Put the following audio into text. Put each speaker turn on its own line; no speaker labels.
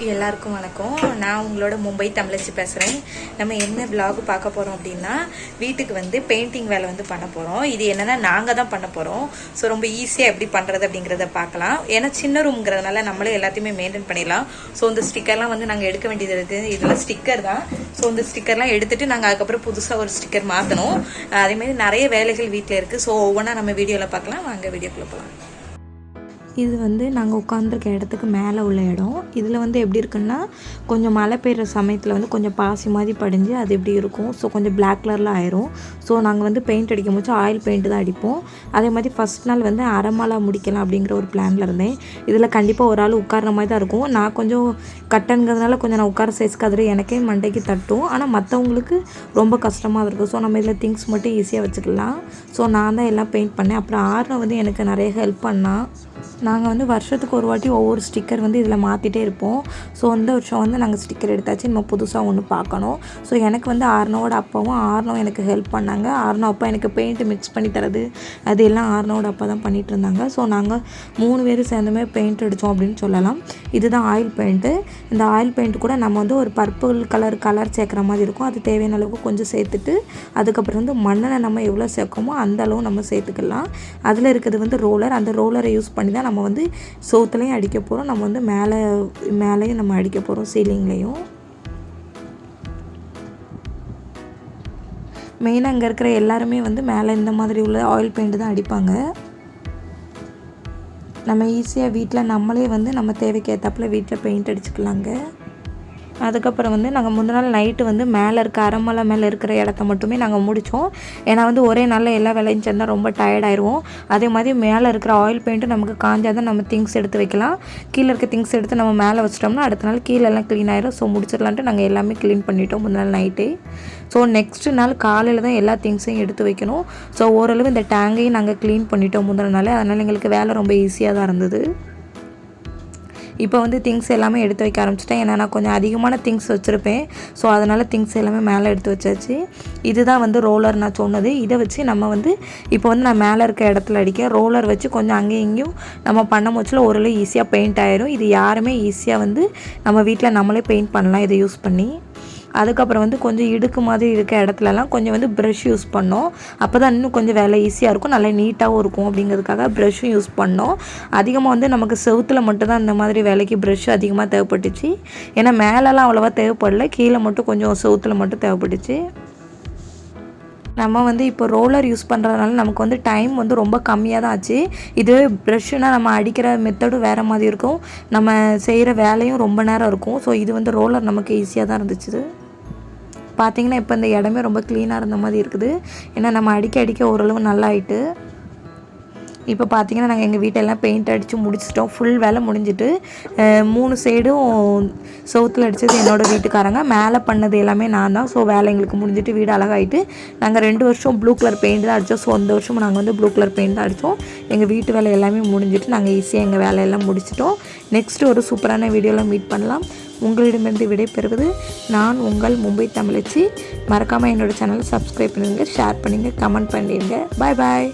எல்லாருக்கும் வணக்கம். நான் உங்களோட மும்பை தமிழச்சி பேசுகிறேன். நம்ம என்ன vlog பார்க்க போகிறோம் அப்படின்னா, வீட்டுக்கு வந்து பெயிண்டிங் வேலை வந்து பண்ண போகிறோம். இது என்னென்னா நாங்கள் தான் பண்ண போகிறோம். ஸோ ரொம்ப ஈஸியாக எப்படி பண்ணுறது அப்படிங்கிறத பார்க்கலாம். ஏன்னா சின்ன ரூம்ங்கிறதுனால நம்மளே எல்லாத்தையுமே மெயின்டைன் பண்ணிடலாம். ஸோ இந்த ஸ்டிக்கர்லாம் வந்து நாங்கள் எடுக்க வேண்டியது இருக்குது. இதில் ஸ்டிக்கர் தான். ஸோ இந்த ஸ்டிக்கர்லாம் எடுத்துகிட்டு நாங்கள் அதுக்கப்புறம் புதுசாக ஒரு ஸ்டிக்கர் மாற்றணும். அதேமாதிரி நிறைய வேலைகள் வீட்டில் இருக்குது. ஸோ ஒவ்வொன்றா நம்ம வீடியோவில் பார்க்கலாம். வாங்க வீடியோக்குள்ளே போகலாம். இது வந்து நாங்கள் உட்காந்துருக்க இடத்துக்கு மேலே உள்ள இடம். இதில் வந்து எப்படி இருக்குன்னா, கொஞ்சம் மழை பெய்கிற சமயத்தில் வந்து கொஞ்சம் பாசி மாதிரி படிஞ்சு அது எப்படி இருக்கும். ஸோ கொஞ்சம் பிளாக் கலரில் ஆயிரும். ஸோ நாங்கள் வந்து பெயிண்ட் அடிக்கும் போது ஆயில் பெயிண்ட் தான் அடிப்போம். அதே மாதிரி ஃபஸ்ட் நாள் வந்து அரைமலா முடிக்கலாம் அப்படிங்கிற ஒரு பிளானில் இருந்தேன். இதில் கண்டிப்பாக ஒரு ஆள் உட்கார்ற மாதிரி தான் இருக்கும். நான் கொஞ்சம் கட்டன்கிறதுனால கொஞ்சம் நான் உட்கார சைஸ்க்கு அதில் எனக்கே மண்டைக்கு தட்டும். ஆனால் மற்றவங்களுக்கு ரொம்ப கஷ்டமாக இருக்கும். ஸோ நம்ம இதில் திங்ஸ் மட்டும் ஈஸியாக வச்சுக்கலாம். ஸோ நான் தான் எல்லாம் பெயிண்ட் பண்ணேன். அப்புறம் ஆர்னா வந்து எனக்கு நிறைய ஹெல்ப் பண்ணால். நாங்கள் வந்து வருஷத்துக்கு ஒரு வாட்டி ஒவ்வொரு ஸ்டிக்கர் வந்து இதில் மாற்றிட்டே இருப்போம். ஸோ இந்த வருஷம் வந்து நாங்கள் ஸ்டிக்கர் எடுத்தாச்சு. நம்ம புதுசாக ஒன்று பார்க்கணும். ஸோ எனக்கு வந்து ஆர்னோட அப்பாவும் எனக்கு ஹெல்ப் பண்ணாங்க. ஆர்னோ அப்பா எனக்கு பெயிண்ட் மிக்ஸ் பண்ணி தரது அது எல்லாம் ஆர்னோட அப்பா தான் பண்ணிகிட்டு இருந்தாங்க. ஸோ நாங்கள் 3 பேரும் சேர்ந்துமே பெயிண்ட் அடித்தோம் அப்படின்னு சொல்லலாம். இதுதான் ஆயில் பெயிண்ட்டு. இந்த ஆயில் பெயிண்ட் கூட நம்ம வந்து ஒரு பர்பிள் கலர் சேர்க்குற மாதிரி இருக்கும். அது தேவையான அளவுக்கு கொஞ்சம் சேர்த்துட்டு அதுக்கப்புறம் வந்து மண்ணெண்ணை நம்ம எவ்வளோ சேர்க்கோமோ அந்த அளவு நம்ம சேர்த்துக்கலாம். அதில் இருக்கிறது வந்து ரோலர். அந்த ரோலரை யூஸ் பண்ணி தான் நம்ம வந்து சோத்துலையும் அடிக்க போகிறோம். நம்ம வந்து மேலேயும் நம்ம அடிக்க போகிறோம், சீலிங்லேயும். மெயினாக அங்கே இருக்கிற எல்லாருமே வந்து மேலே இந்த மாதிரி உள்ள ஆயில் பெயிண்ட் தான் அடிப்பாங்க. நம்ம ஈஸியாக வீட்டில் நம்மளே வந்து நம்ம தேவைக்கு ஏற்றாப்புல வீட்டில் பெயிண்ட் அடிச்சுக்கலாங்க. அதுக்கப்புறம் வந்து நாங்கள் முந்தின நாள் நைட்டு வந்து மேலே இருக்க அரைமலை மேலே இருக்கிற இடத்த மட்டுமே நாங்கள் முடித்தோம். ஏன்னா வந்து ஒரே நாளில் எல்லா வேலையும் சேர்ந்தால் ரொம்ப டயர்டாயிடுவோம். அதே மாதிரி மேலே இருக்கிற ஆயில் பெயிண்ட்டு நமக்கு காஞ்சால் தான் நம்ம திங்ஸ் எடுத்து வைக்கலாம். கீழே இருக்க திங்ஸ் எடுத்து நம்ம மேலே வச்சிட்டோம்னா அடுத்த நாள் கீழெல்லாம் க்ளீன் ஆயிடும். ஸோ முடிச்சிடலான்ட்டு நாங்கள் எல்லாமே க்ளீன் பண்ணிட்டோம் முந்தின நாள் நைட்டே. ஸோ நெக்ஸ்ட்டு நாள் காலையில் தான் எல்லா திங்ஸையும் எடுத்து வைக்கணும். ஸோ ஓரளவு இந்த டேங்கையும் நாங்கள் க்ளீன் பண்ணிட்டோம் முந்தின நாள். அதனால் எங்களுக்கு வேலை ரொம்ப ஈஸியாக தான் இருந்தது. இப்போ வந்து திங்ஸ் எல்லாமே எடுத்து வைக்க ஆரம்பிச்சிட்டேன். ஏன்னா நான் கொஞ்சம் அதிகமான திங்ஸ் வச்சுருப்பேன். ஸோ அதனால் திங்ஸ் எல்லாமே மேலே எடுத்து வச்சாச்சு. இதுதான் வந்து ரோலர் நான் சொன்னது. இதை வச்சு நம்ம வந்து இப்போ வந்து நான் மேலே இருக்க இடத்துல அடிக்க ரோலர் வச்சு கொஞ்சம் அங்கேயும் இங்கேயும் நம்ம பண்ண முச்சில் ஓரளவு ஈஸியாக பெயிண்ட் ஆயிரும். இது யாருமே ஈஸியாக வந்து நம்ம வீட்டில் நம்மளே பெயிண்ட் பண்ணலாம் இதை யூஸ் பண்ணி. அதுக்கப்புறம் வந்து கொஞ்சம் இடுக்கு மாதிரி இருக்க இடத்துலலாம் கொஞ்சம் வந்து ப்ரஷ் யூஸ் பண்ணோம். அப்போ தான் இன்னும் கொஞ்சம் வேலை ஈஸியாக இருக்கும், நல்லா நீட்டாகவும் இருக்கும் அப்படிங்கிறதுக்காக ப்ரஷ்ஷும் யூஸ் பண்ணோம். அதிகமாக வந்து நமக்கு செவுத்தில் மட்டும்தான் இந்த மாதிரி வேலைக்கு ப்ரஷ் அதிகமாக தேவைப்பட்டுச்சு. ஏன்னா மேலெலாம் அவ்வளோவா தேவைப்படல, கீழே மட்டும் கொஞ்சம் செவுத்தில் மட்டும் தேவைப்பட்டுச்சு. நம்ம வந்து இப்போ ரோலர் யூஸ் பண்ணுறதுனால நமக்கு வந்து டைம் வந்து ரொம்ப கம்மியாக தான் ஆச்சு. இதுவே ப்ரஷ்ஷுனால் நம்ம அடிக்கிற மெத்தடும் வேறு மாதிரி இருக்கும், நம்ம செய்கிற வேலையும் ரொம்ப நேரம் இருக்கும். ஸோ இது வந்து ரோலர் நமக்கு ஈஸியாக தான் இருந்துச்சு. பார்த்திங்கன்னா இப்போ இந்த இடமே ரொம்ப க்ளீனாக இருந்த மாதிரி இருக்குது. ஏன்னா நம்ம அடிக்க ஓரளவு நல்லா ஆயிட்டு. இப்போ பார்த்திங்கன்னா நாங்கள் எங்கள் வீட்டெல்லாம் பெயிண்ட் அடித்து முடிச்சிட்டோம். ஃபுல் வேலை முடிஞ்சிட்டு 3 சைடும் செவுத்தில் அடித்தது என்னோடய வீட்டுக்காரங்க, மேலே பண்ணது எல்லாமே நான் தான். ஸோ வேலை எங்களுக்கு முடிஞ்சிட்டு வீடு அழகாயிட்டு. நாங்கள் 2 வருஷம் ப்ளூ கலர் பெயிண்ட் தான் அடித்தோம். ஸோ அந்த வருஷம் நாங்கள் வந்து ப்ளூ கலர் பெயிண்ட் தான் அடித்தோம். எங்கள் வீட்டு வேலை எல்லாமே முடிஞ்சிட்டு நாங்கள் ஈஸியாக எங்கள் வேலையெல்லாம் முடிச்சிட்டோம். நெக்ஸ்ட்டு ஒரு சூப்பரான வீடியோவில் மீட் பண்ணலாம். உங்களிடமிருந்து விடைபெறுவது நான் உங்கள் மும்பை தமிழச்சி. மறக்காமல் என்னோடய சேனலை சப்ஸ்கிரைப் பண்ணுங்கள், ஷேர் பண்ணுங்கள், கமெண்ட் பண்ணிடுங்க. பாய் பாய்.